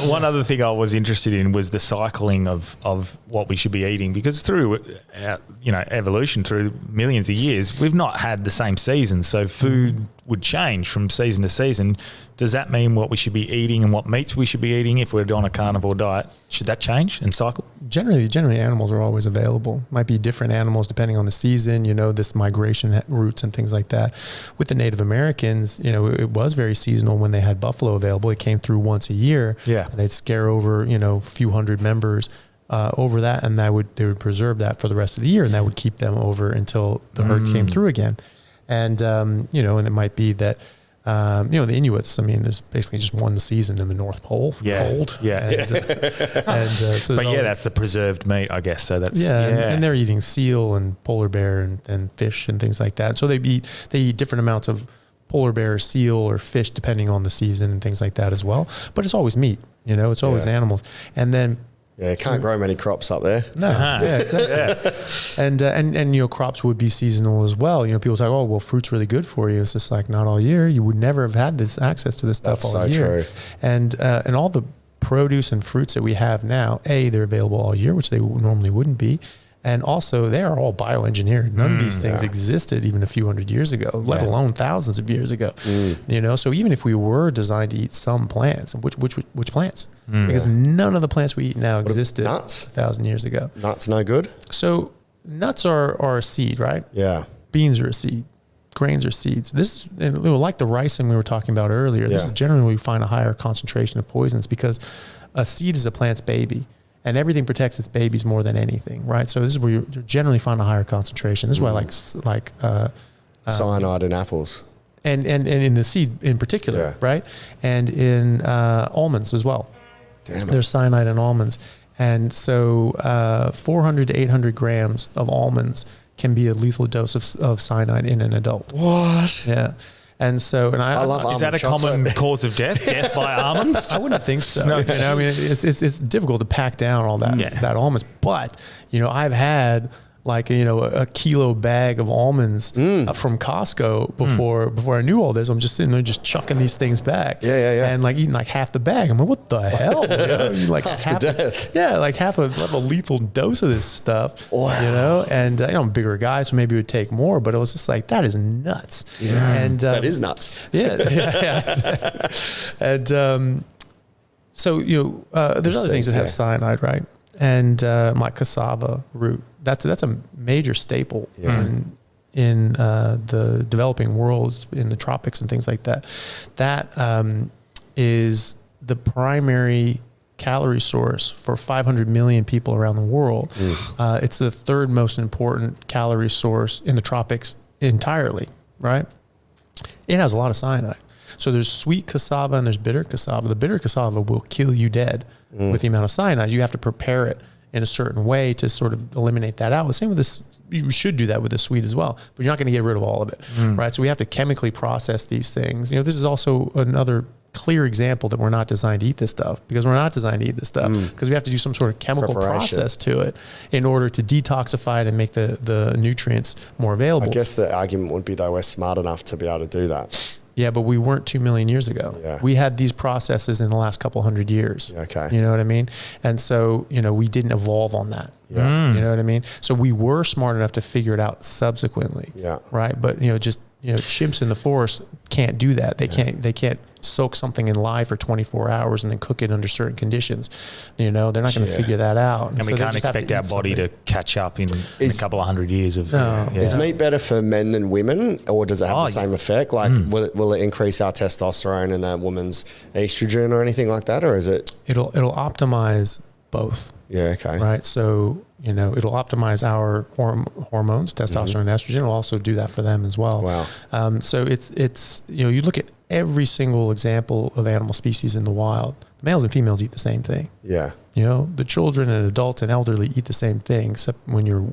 One other thing I was interested in was the cycling of what we should be eating, because through evolution, through millions of years, we've not had the same seasons. So food would change from season to season. Does that mean what we should be eating and what meats we should be eating if we're on a carnivore diet? Should that change and cycle? Generally animals are always available. Might be different animals depending on the season, this migration routes and things like that. With the Native Americans, it was very seasonal when they had buffalo available. It came through once a year. Yeah. And they'd scare over, a few hundred members over that, and they would preserve that for the rest of the year, and that would keep them over until the herd came through again. And, and it might be that, the Inuits, there's basically just one season in the North Pole, cold. Yeah. So that's the preserved meat, I guess. So that's, and they're eating seal and polar bear and fish and things like that. So they eat different amounts of polar bear, seal, or fish, depending on the season and things like that as well. But it's always meat, it's always animals. And then, you can't grow many crops up there. No, exactly. And crops would be seasonal as well. People say, oh, well, fruit's really good for you. It's just like, not all year. You would never have had this access to this stuff all year. True. And all the produce and fruits that we have now, they're available all year, which they normally wouldn't be. And also, they are all bioengineered. None of these things existed even a few hundred years ago, let alone thousands of years ago. So even if we were designed to eat some plants, which plants? Because none of the plants we eat now existed nuts? 1,000 years ago. Nuts no good? So nuts are a seed, right? Yeah. Beans are a seed. Grains are seeds. This, like the ricin we were talking about earlier, this is generally where we find a higher concentration of poisons, because a seed is a plant's baby. And everything protects its babies more than anything, right? So this is where you generally find a higher concentration. This is why I cyanide in apples. And in the seed in particular, right? And in almonds as well. Damn it. There's cyanide in almonds. And so 400 to 800 grams of almonds can be a lethal dose of cyanide in an adult. What? Yeah. And so, I love is that a common cause of death by almonds? I wouldn't think so. No. It's difficult to pack down all that almonds. But, I've had a kilo bag of almonds from Costco before I knew all this. I'm just sitting there just chucking these things back. Yeah. And eating half the bag. I'm like, what the hell? Half the death. Half a lethal dose of this stuff. Wow. And I'm a bigger guy, so maybe it would take more, but it was just that is nuts. Yeah. And that is nuts. Yeah. And so there's other things that have cyanide, right? And like cassava root. That's a major staple in the developing worlds, in the tropics and things like that. That is the primary calorie source for 500 million people around the world. It's the third most important calorie source in the tropics entirely, right? It has a lot of cyanide. So there's sweet cassava and there's bitter cassava. The bitter cassava will kill you dead with the amount of cyanide. You have to prepare it in a certain way to sort of eliminate that out. The same with this, you should do that with the sweet as well, but you're not going to get rid of all of it, right? So we have to chemically process these things. This is also another clear example that we're not designed to eat this stuff, because we have to do some sort of chemical process to it in order to detoxify it and make the nutrients more available. I guess the argument would be though we're smart enough to be able to do that. Yeah, but we weren't 2 million years ago. Yeah. We had these processes in the last couple hundred years. Okay. You know what I mean? And so, we didn't evolve on that. Yeah. You know what I mean? So we were smart enough to figure it out subsequently. Yeah. Right. But, chimps in the forest can't do that. They can't soak something in lye for 24 hours and then cook it under certain conditions. They're not going to figure that out. And so we can't expect our body to catch up in a couple of hundred years of... Is meat better for men than women, or does it have the same effect? Will it increase our testosterone and a woman's estrogen or anything like that? Or is it... It'll optimize both. Yeah, okay. Right. So, it'll optimize our hormones, testosterone and estrogen. It'll also do that for them as well. Wow. So it's you look at every single example of animal species in the wild, males and females eat the same thing. Yeah. The children and adults and elderly eat the same thing, except when you're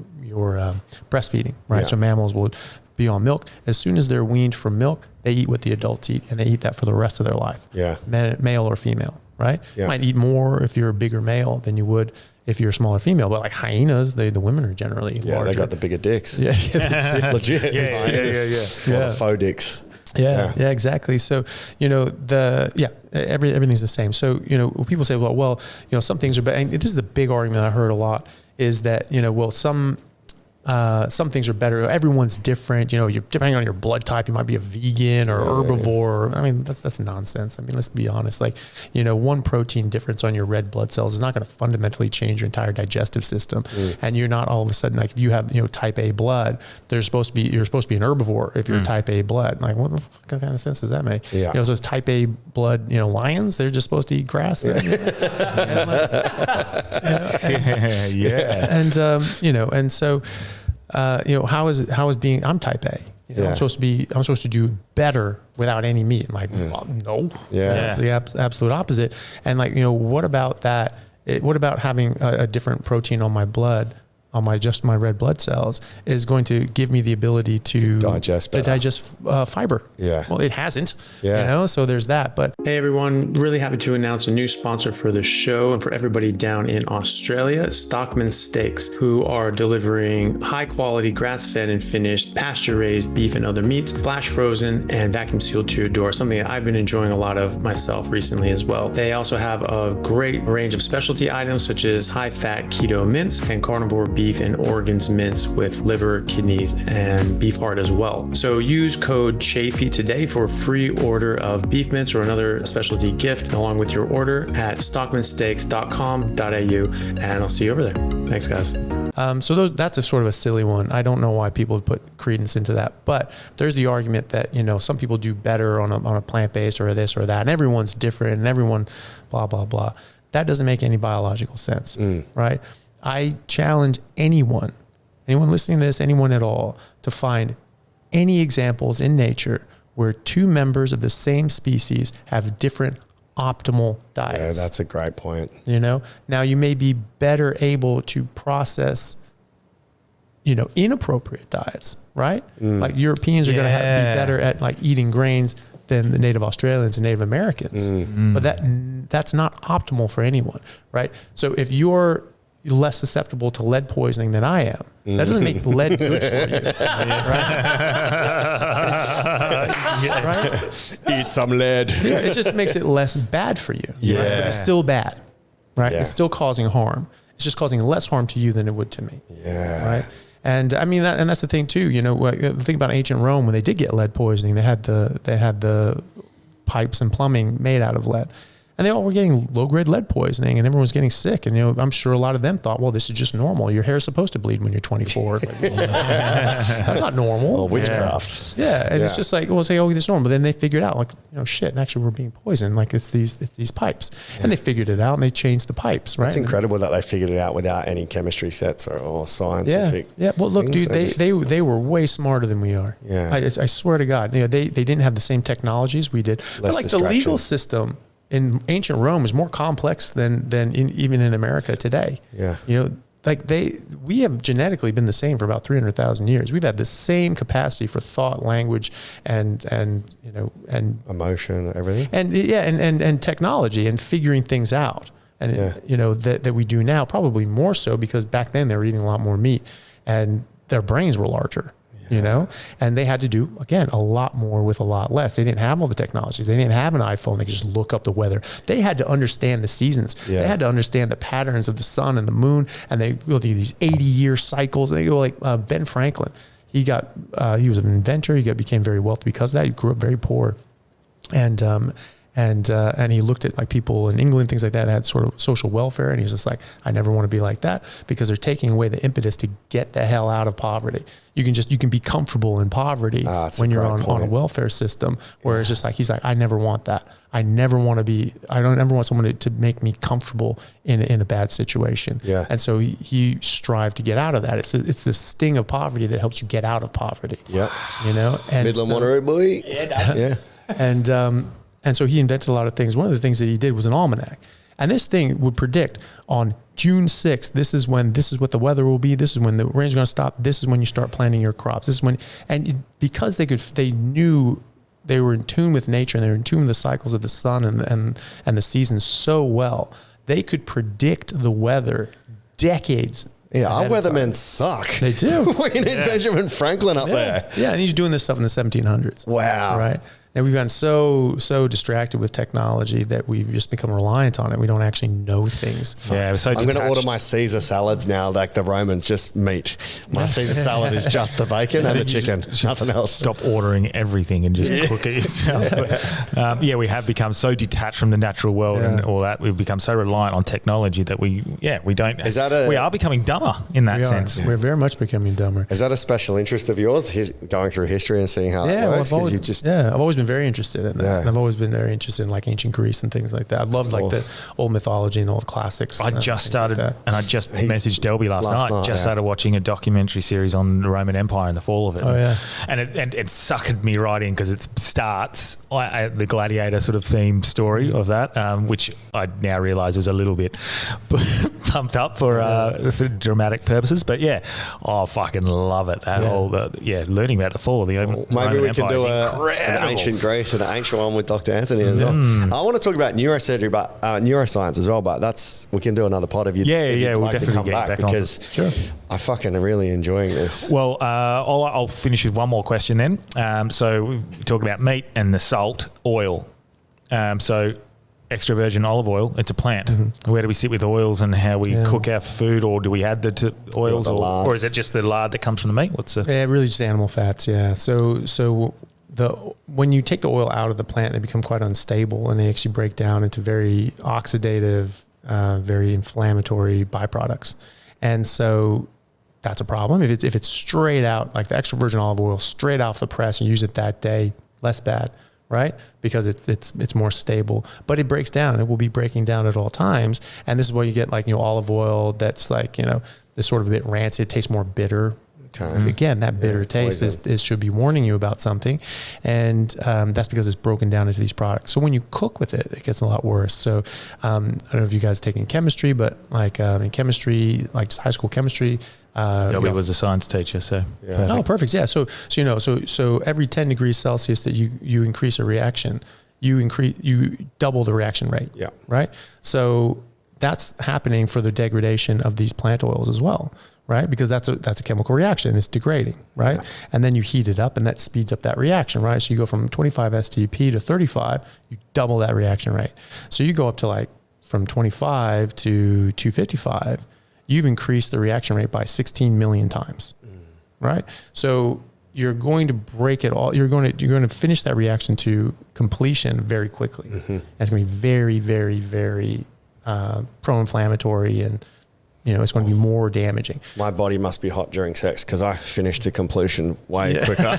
breastfeeding, right? Yeah. So mammals will be on milk. As soon as they're weaned from milk, they eat what the adults eat, and they eat that for the rest of their life. Yeah. Male or female. Right? Yeah. You might eat more if you're a bigger male than you would if you're a smaller female. But hyenas, the women are generally larger. They got the bigger dicks. Yeah. Legit. Yeah. A lot of faux dicks. Yeah, exactly. So, everything's the same. So, people say, well, some things are better. And this is the big argument I heard a lot is that, some things are better. Everyone's different. You're depending on your blood type, you might be a vegan or herbivore. I mean, that's nonsense. I mean, let's be honest. Like, one protein difference on your red blood cells is not going to fundamentally change your entire digestive system. And you're not all of a sudden, like if you have, type A blood, you're supposed to be an herbivore if you're type A blood. Like, what the fuck kind of sense does that make? Yeah. So type A blood, lions, they're just supposed to eat grass. And and so, how is being, I'm type A, I'm supposed to do better without any meat. I'm like, well, no, it's the absolute opposite. And like, what about that? What about having a different protein on my blood, on my red blood cells is going to give me the ability to digest fiber. Yeah. Well, it hasn't, so there's that. But hey, everyone, really happy to announce a new sponsor for the show and for everybody down in Australia, Stockman Steaks, who are delivering high quality grass-fed and finished pasture-raised beef and other meats, flash frozen and vacuum sealed to your door, something that I've been enjoying a lot of myself recently as well. They also have a great range of specialty items such as high-fat keto mince and carnivore beef and organs mince with liver, kidneys, and beef heart as well. So use code Chaffee today for a free order of beef mince or another specialty gift along with your order at stockmansteaks.com.au, and I'll see you over there. Thanks, guys. So that's a sort of a silly one. I don't know why people have put credence into that, but there's the argument that, some people do better on a plant-based or this or that, and everyone's different and everyone blah, blah, blah. That doesn't make any biological sense, right? I challenge anyone listening to this, anyone at all, to find any examples in nature where two members of the same species have different optimal diets. Yeah, that's a great point. Now you may be better able to process, inappropriate diets, right? Like Europeans are going to be better at like eating grains than the Native Australians and Native Americans, but that's not optimal for anyone, right? So if you're less susceptible to lead poisoning than I am, that doesn't make lead good for you, right? Eat some lead. Yeah, it just makes it less bad for you. Yeah. Right? But it's still bad, right? Yeah. It's still causing harm. It's just causing less harm to you than it would to me. Yeah. Right. And I mean, that's the thing too, the thing about ancient Rome, when they did get lead poisoning, they had the pipes and plumbing made out of lead. And they all were getting low-grade lead poisoning, and everyone was getting sick. And I'm sure a lot of them thought, well, this is just normal. Your hair is supposed to bleed when you're 24. That's not normal. Well, witchcraft. Yeah, and it's just like, well, say, oh, this is normal. But then they figured out, like, shit, actually we're being poisoned. Like it's these pipes, and they figured it out, and they changed the pipes. Right? It's incredible that they figured it out without any chemistry sets or scientific. Yeah. Well, look, dude, they were way smarter than we are. Yeah. I swear to God, they didn't have the same technologies we did. But like the legal system in ancient Rome is more complex than even in America today. Yeah. We have genetically been the same for about 300,000 years. We've had the same capacity for thought, language, and emotion, everything. And technology and figuring things out. And that we do now, probably more so because back then they were eating a lot more meat and their brains were larger. And they had to do, again, a lot more with a lot less. They didn't have all the technologies. They didn't have an iPhone. They could just look up the weather. They had to understand the seasons. Yeah. They had to understand the patterns of the sun and the moon. And they go through these 80-year cycles. They go like Ben Franklin. He was an inventor. He became very wealthy because of that. He grew up very poor. And he looked at like people in England, things like that had sort of social welfare. And he's just like, I never want to be like that because they're taking away the impetus to get the hell out of poverty. You can be comfortable in poverty when you're on a welfare system where it's just like, he's like, I never want that. I don't ever want someone to make me comfortable in a bad situation. Yeah. And so he strived to get out of that. It's the sting of poverty that helps you get out of poverty. Yeah. And Midland Monterey boy. Yeah. And so he invented a lot of things. One of the things that he did was an almanac. And this thing would predict on June 6th, this is what the weather will be. This is when the rain's going to stop. This is when you start planting your crops. Because they knew they were in tune with nature and they were in tune with the cycles of the sun and the seasons so well, they could predict the weather decades Yeah, our weathermen suck. They do. We need Benjamin Franklin up there. Yeah, and he's doing this stuff in the 1700s. Wow. Right? And we've gotten so distracted with technology that we've just become reliant on it. We don't actually know things. Yeah, we're so I'm going to detached. order my Caesar salads now, like the Romans, just meat. My Caesar salad is just the bacon and the chicken, nothing else. Stop ordering everything and just cook it yourself. But, we have become so detached from the natural world and all that. We've become so reliant on technology that we don't. We are becoming dumber in that sense. We're very much becoming dumber. Is that a special interest of yours, going through history and seeing how it works? I've always been very interested in that. Yeah. And I've always been very interested in like ancient Greece and things like that. I love the old mythology and the old classics. I just started, and I just messaged Delby last night. Started watching a documentary series on the Roman Empire and the fall of it. Oh yeah, and it suckered me right in because it starts the gladiator sort of theme story of that, which I now realise was a little bit pumped up for dramatic purposes. But I fucking love it. That whole learning about the fall of the Roman Empire. Maybe we can do an ancient Greece and an ancient one with Dr. Anthony as well. I want to talk about neurosurgery, but neuroscience as well. But we can do another pod if you'd we'll like to definitely come get back because I fucking really enjoying this. Well, I'll finish with one more question then. So we talk about meat and the salt, oil. So extra virgin olive oil, it's a plant. Where do we sit with oils and how we cook our food, or do we add the oils, or is it just the lard that comes from the meat? Really just animal fats. Yeah. So when you take the oil out of the plant, they become quite unstable and they actually break down into very oxidative, very inflammatory byproducts. And so that's a problem. If it's straight out, like the extra virgin olive oil, straight off the press and use it that day, less bad, right? Because it's more stable, but it breaks down. It will be breaking down at all times. And this is where you get like, olive oil that's like, this sort of a bit rancid, tastes more bitter. Okay. Again, that bitter taste should be warning you about something. And that's because it's broken down into these products. So when you cook with it, it gets a lot worse. So I don't know if you guys are taking chemistry, but like in chemistry, like just high school chemistry. Delby was a science teacher, so. Yeah. Perfect. Oh, perfect. Yeah. So every 10 degrees Celsius that you increase a reaction, you double the reaction rate. Yeah. Right. So that's happening for the degradation of these plant oils as well. Right? Because that's a chemical reaction. It's degrading, right? Yeah. And then you heat it up and that speeds up that reaction, right? So you go from 25 STP to 35, you double that reaction rate. So you go up to like from 25 to 255, you've increased the reaction rate by 16 million times, right? So you're going to break it all. You're going to finish that reaction to completion very quickly. And it's going to be very, very, very pro-inflammatory and it's going to be more damaging. My body must be hot during sex because I finished to completion way quicker. I'm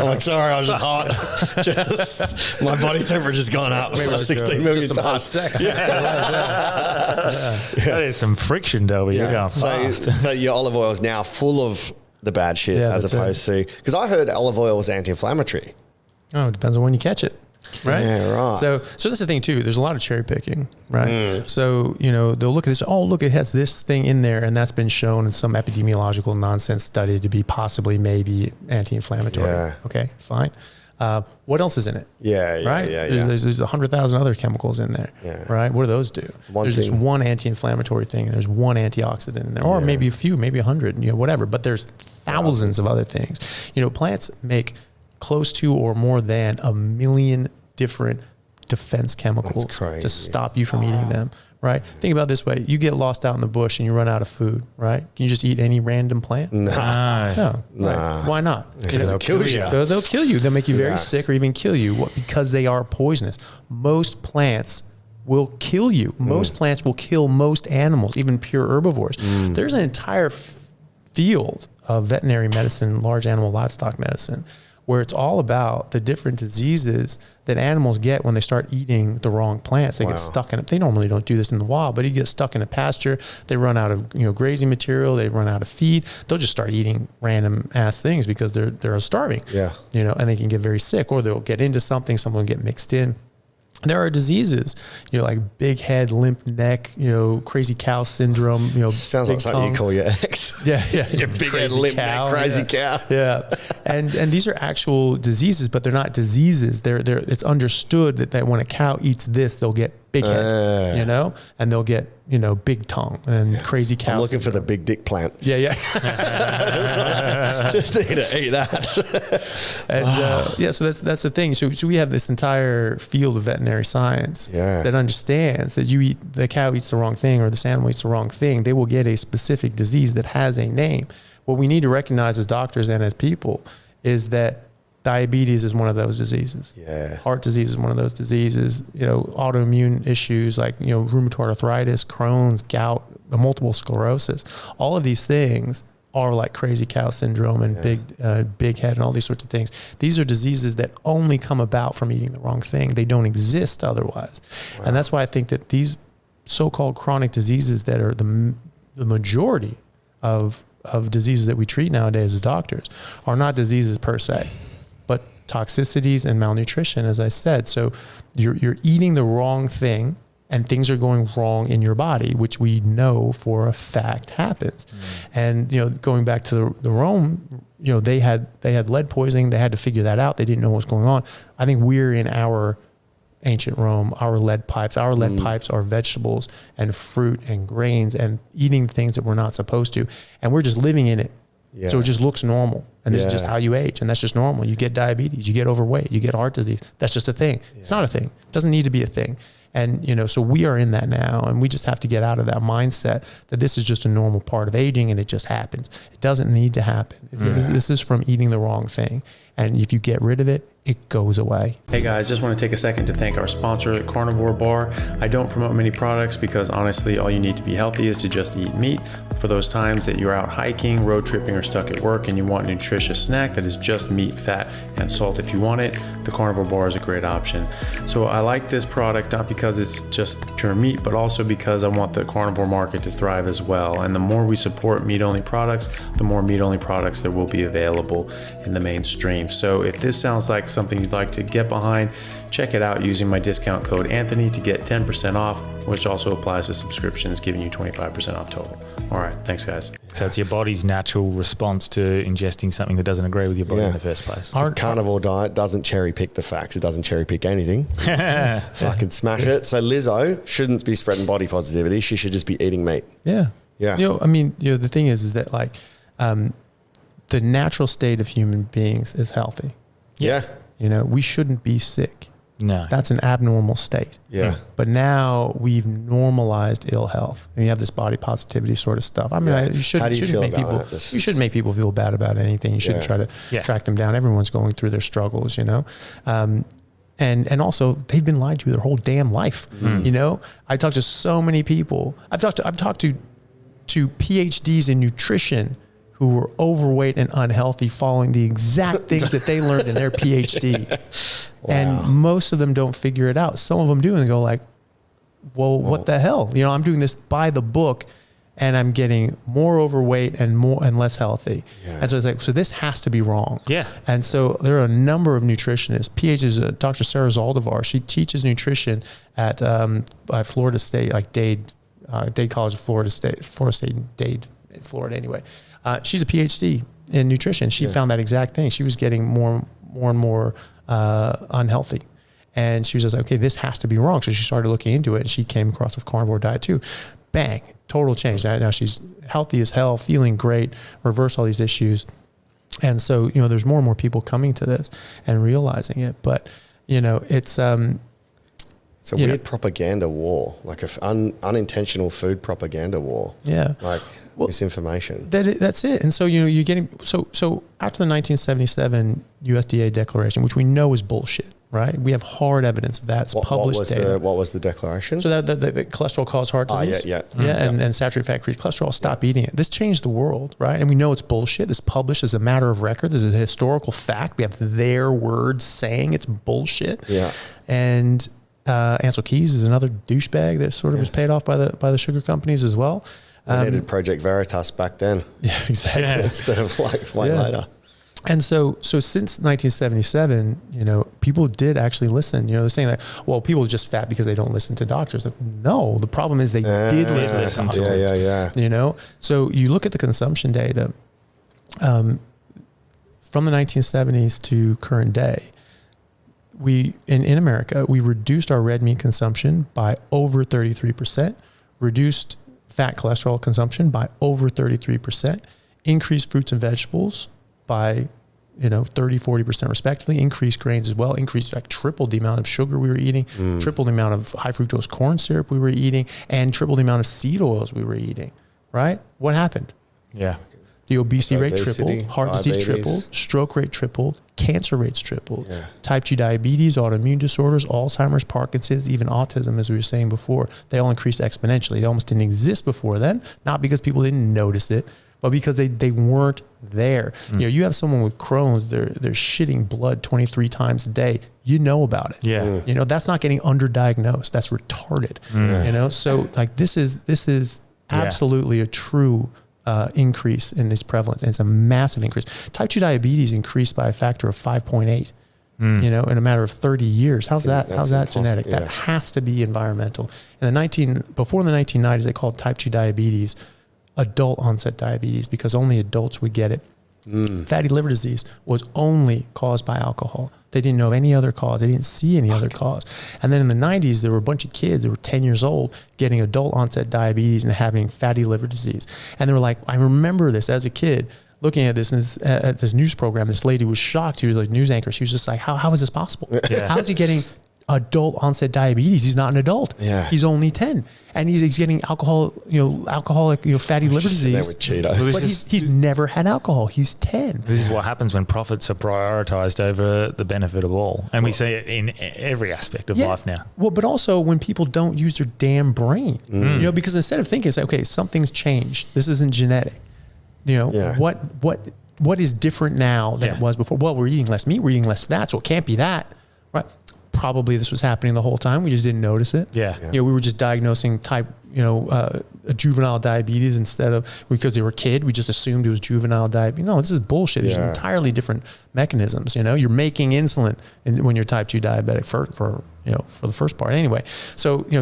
like, sorry, I was just hot. My body temperature's gone up for 16 million times. Hot sex. That is some friction, Delby. You're going fast. So your olive oil is now full of the bad shit as opposed to... Because I heard olive oil was anti-inflammatory. Oh, it depends on when you catch it. Right. Yeah, right. So that's the thing too. There's a lot of cherry picking, right? So, they'll look at this. Oh, look, it has this thing in there. And that's been shown in some epidemiological nonsense study to be possibly maybe anti-inflammatory. Yeah. Okay, fine. What else is in it? Right? There's 100,000 other chemicals in there. Yeah. Right. What do those do? There's just one anti-inflammatory thing and there's one antioxidant in there, or maybe a few, maybe 100, whatever, but there's thousands of other things. Plants make close to or more than 1 million different defense chemicals to stop you from eating them, right? Think about it this way. You get lost out in the bush and you run out of food, right? Can you just eat any random plant? No. Right. Why not? Because they'll kill you. They'll kill you. They'll make you very sick or even kill you because they are poisonous. Most plants will kill you. Most plants will kill most animals, even pure herbivores. There's an entire field of veterinary medicine, large animal livestock medicine, where it's all about the different diseases that animals get when they start eating the wrong plants. They get stuck in it. They normally don't do this in the wild, but you get stuck in a pasture. They run out of grazing material. They run out of feed. They'll just start eating random ass things because they're starving. Yeah. And they can get very sick, or they'll get into something. Something will get mixed in. There are diseases, like big head, limp neck, crazy cow syndrome, sounds like something you call your ex. Yeah. Your big head, limp neck, crazy cow. Yeah. And these are actual diseases, but they're not diseases. It's understood that when a cow eats this, they'll get big head, you know, and they'll get, you know, big tongue and crazy cow. I'm looking for the big dick plant. Yeah. Just need to eat that. And so that's the thing. So we have this entire field of veterinary science that understands that the cow eats the wrong thing or this animal eats the wrong thing, they will get a specific disease that has a name. What we need to recognize as doctors and as people is that diabetes is one of those diseases. Heart disease is one of those diseases. You know, autoimmune issues like, you know, rheumatoid arthritis, Crohn's, gout, multiple sclerosis. All of these things are like crazy cow syndrome and big head and all these sorts of things. These are diseases that only come about from eating the wrong thing. They don't exist otherwise. And that's why I think that these so-called chronic diseases that are the majority of diseases that we treat nowadays as doctors are not diseases per se, but toxicities and malnutrition, as I said. So you're eating the wrong thing and things are going wrong in your body, which we know for a fact happens. And, you know, going back to the Rome, you know, they had lead poisoning. They had to figure that out. They didn't know what was going on. I think we're in our ancient Rome, our lead pipes. Our lead pipes are vegetables and fruit and grains and eating things that we're not supposed to. And we're just living in it. So it just looks normal. And this is just how you age. And that's just normal. You get diabetes, you get overweight, you get heart disease. That's just a thing. It's not a thing. It doesn't need to be a thing. And, you know, so we are in that now, and we just have to get out of that mindset that this is just a normal part of aging and it just happens. It doesn't need to happen. This is from eating the wrong thing. And if you get rid of it, it goes away. Hey guys, just want to take a second to thank our sponsor, Carnivore Bar. I don't promote many products because honestly, all you need to be healthy is to just eat meat. For those times that you're out hiking, road tripping, or stuck at work and you want a nutritious snack that is just meat, fat, and salt if you want it, the Carnivore Bar is a great option. So I like this product not because it's just pure meat, but also because I want the carnivore market to thrive as well. And the more we support meat-only products, the more meat-only products there will be available in the mainstream. So if this sounds like something you'd like to get behind, check it out using my discount code Anthony to get 10% off, which also applies to subscriptions, giving you 25% off total. All right, thanks guys. So it's your body's natural response to ingesting something that doesn't agree with your body in the first place. Our carnivore diet doesn't cherry pick the facts. It doesn't cherry pick anything. Fucking smash it. So Lizzo shouldn't be spreading body positivity. She should just be eating meat. Yeah. You know, I mean, you know, the thing is that like the natural state of human beings is healthy. Yeah. You know, we shouldn't be sick. No. That's an abnormal state. Yeah. But now we've normalized ill health. And you have this body positivity sort of stuff. I mean, you shouldn't make people feel bad about anything. You shouldn't try to track them down. Everyone's going through their struggles, you know. And also they've been lied to their whole damn life. You know, I talked to so many people. I've talked to PhDs in nutrition who were overweight and unhealthy following the exact things that they learned in their PhD. Wow. And most of them don't figure it out. Some of them do and they go like, well, what the hell? You know, I'm doing this by the book and I'm getting more overweight and less healthy. Yeah. And so it's like, so this has to be wrong. Yeah. And so there are a number of nutritionists, PhDs, Dr. Sarah Zaldivar, she teaches nutrition at Florida State, like Dade College of Florida State in Dade, Florida anyway. She's a PhD in nutrition. She found that exact thing. She was getting more and more unhealthy. And she was just like, okay, this has to be wrong. So she started looking into it and she came across a carnivore diet too. Bang, total change. Now she's healthy as hell, feeling great, reverse all these issues. And so, you know, there's more and more people coming to this and realizing it. But, you know, it's a weird propaganda war, like an unintentional food propaganda war. Yeah. Like misinformation. That's it. And so, you know, you're getting, so after the 1977 USDA declaration, which we know is bullshit, right? We have hard evidence of that. It's published data. What was the declaration? So that the cholesterol causes heart disease. And saturated fat increased cholesterol. Stop eating it. This changed the world, right? And we know it's bullshit. It's published as a matter of record. This is a historical fact. We have their words saying it's bullshit. Yeah. And Ansel Keys is another douchebag that sort of was paid off by the sugar companies as well. We needed Project Veritas back then. Yeah, exactly. Instead of like later. And so since 1977, you know, people did actually listen. You know, they're saying that, well, people are just fat because they don't listen to doctors. Like, no, the problem is they did listen to doctors. Yeah. You know, so you look at the consumption data from the 1970s to current day. in America, we reduced our red meat consumption by over 33%, reduced fat cholesterol consumption by over 33%, increased fruits and vegetables by 30-40% respectively, increased grains as well, increased, like tripled the amount of sugar we were eating, tripled the amount of high fructose corn syrup we were eating, and tripled the amount of seed oils we were eating, right? What happened? Yeah. The obesity rate tripled, heart disease tripled, stroke rate tripled, cancer rates tripled, type 2 diabetes, autoimmune disorders, Alzheimer's, Parkinson's, even autism, as we were saying before, they all increased exponentially. They almost didn't exist before then, not because people didn't notice it, but because they weren't there. You have someone with Crohn's, they're shitting blood 23 times a day. You know about it. Yeah. That's not getting underdiagnosed. That's retarded. So like this is absolutely a true increase in this prevalence. And it's a massive increase. Type 2 diabetes increased by a factor of 5.8. In a matter of 30 years. How's that genetic? Yeah. That has to be environmental. Before the 1990s, they called type 2 diabetes adult onset diabetes because only adults would get it. Fatty liver disease was only caused by alcohol. They didn't know of any other cause. They didn't see any other cause. And then in the 90s, there were a bunch of kids that were 10 years old getting adult onset diabetes and having fatty liver disease. And they were like, I remember this as a kid looking at this at this news program. This lady was shocked. She was like news anchor. She was just like, how is this possible? How is he getting adult onset diabetes? He's not an adult. He's only 10. And he's getting alcoholic, fatty liver disease. But he's never had alcohol. He's 10. This is what happens when profits are prioritized over the benefit of all. And we see it in every aspect of life now. Well, but also when people don't use their damn brain, because instead of thinking, okay, something's changed. This isn't genetic. What is different now than it was before? Well, we're eating less meat. We're eating less fat. So it can't be that. Right. Probably this was happening the whole time. We just didn't notice it. We were just diagnosing a juvenile diabetes instead of, because they were a kid, we just assumed it was juvenile diabetes. No, this is bullshit. There's entirely different mechanisms. You're making insulin when you're type 2 diabetic for the first part anyway. So, you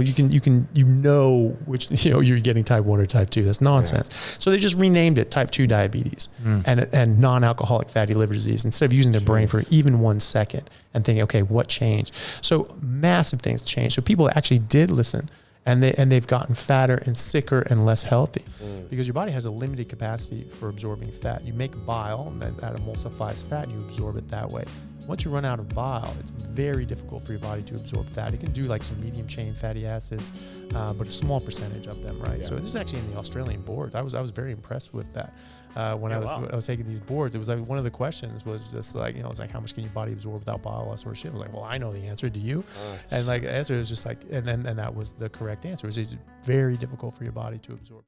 know which, you're getting type 1 or type 2. That's nonsense. So they just renamed it type 2 diabetes and non-alcoholic fatty liver disease instead of using their brain for even 1 second and thinking, okay, what changed? So massive things changed. So people actually did listen. And they've gotten fatter and sicker and less healthy because your body has a limited capacity for absorbing fat. You make bile and that emulsifies fat and you absorb it that way. Once you run out of bile, it's very difficult for your body to absorb fat. It can do like some medium chain fatty acids, but a small percentage of them, right? So this is actually in the Australian board. I was very impressed with that. When I was taking these boards, it was like one of the questions was just like, it's like, how much can your body absorb without bile, all that sort of shit. I was like, well, I know the answer. Do you? And like the answer is just like, and that was the correct answer. It was very difficult for your body to absorb.